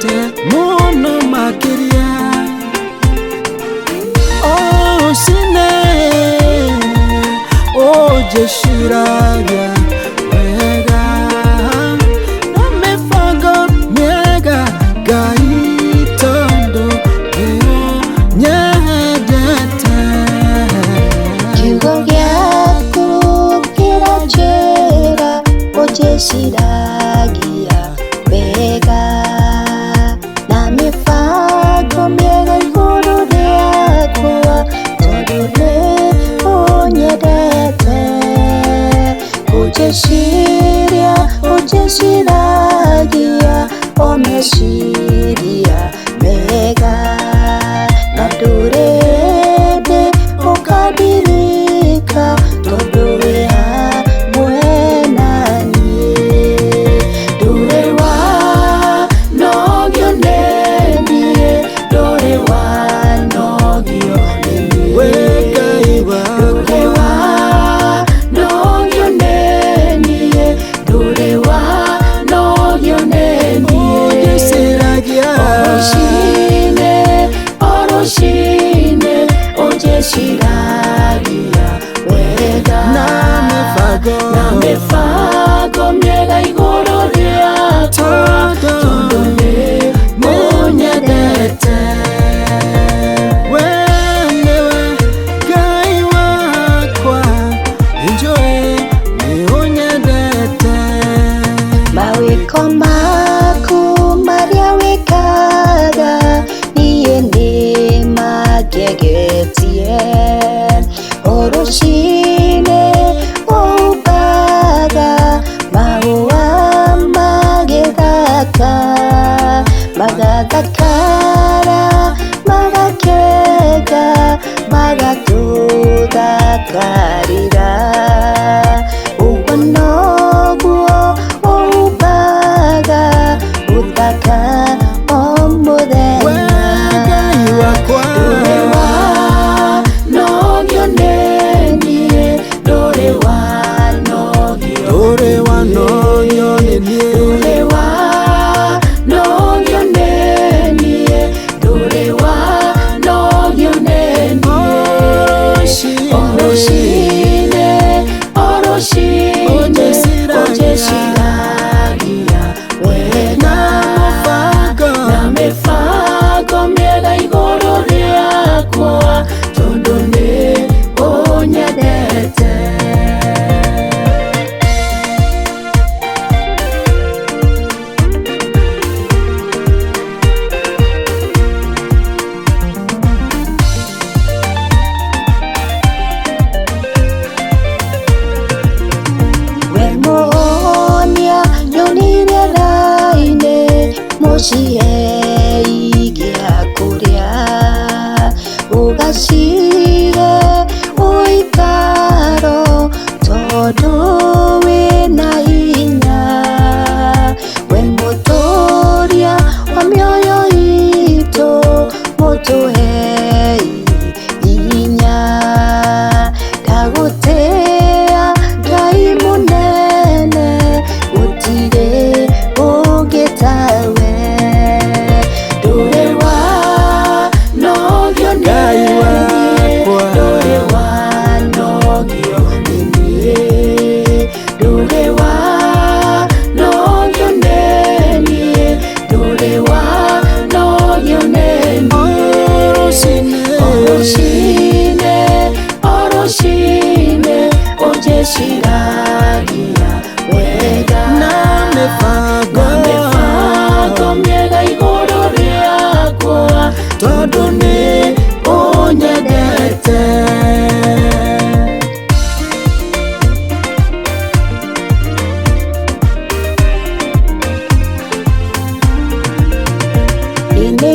nyendete muno makiria. Cine ujeshiragia wega na mipango miega Ngai tondu iyo nyendete. Kiugo giaku kirajira ujeshiragia wega na mipango miega iguru riakwa tondu ni unyendete. Ujeshiragia omeciria mega na ndurende ukadirika tondu wi hamwe nanie. Nduri wanogio ni nie, nduri wanogio ni nie. We Ngai Nduri wanogio ni nie, nduri wanogio ni nie. ujeshiragia Oroshine ujeshiragia wega na mipango miega iguru riakwa tondu ni unyendete. wenewe Ngai wakwa enjoy ni unyendete. Mawiko maku maria wikaga niĩ nĩmangegetie. Rũciinĩ ũmbaga mahũa magĩthaka, magathakara magakenga magatũthakarĩra. Ũguo noguo ũmbaga ũthaka o mũthenya. Ngai wakwa Ndũrĩ wanogio nĩ niĩ, ndũrĩ wanogio. ndũrĩ wanogio nĩ niĩ. Ndũrĩ wanogio nĩ niĩ, ndũrĩ wanogio nĩ niĩ. Oroshine ujeshiragia wega na mipango miega iguru riakwa tondu ni unyendete. We muonia nyonire raine mucihe igia kuria, ugacihe uikaro tondu wina hinya. We muturia wa mioyo itu mutuhe hinya. Ndagutia Ngai munene gutire ungi tawe. Ndũrĩ wanogio nĩ Ngai wakwa ndũrĩ wanogio nĩ niĩ. Ndũrĩ wanogio nĩ niĩ, ndũrĩ wanogio nĩ niĩ. Oroshine ujeshiragia wega na mipango miega iguru riakwa tondu ni unyendete. Nĩ njũĩ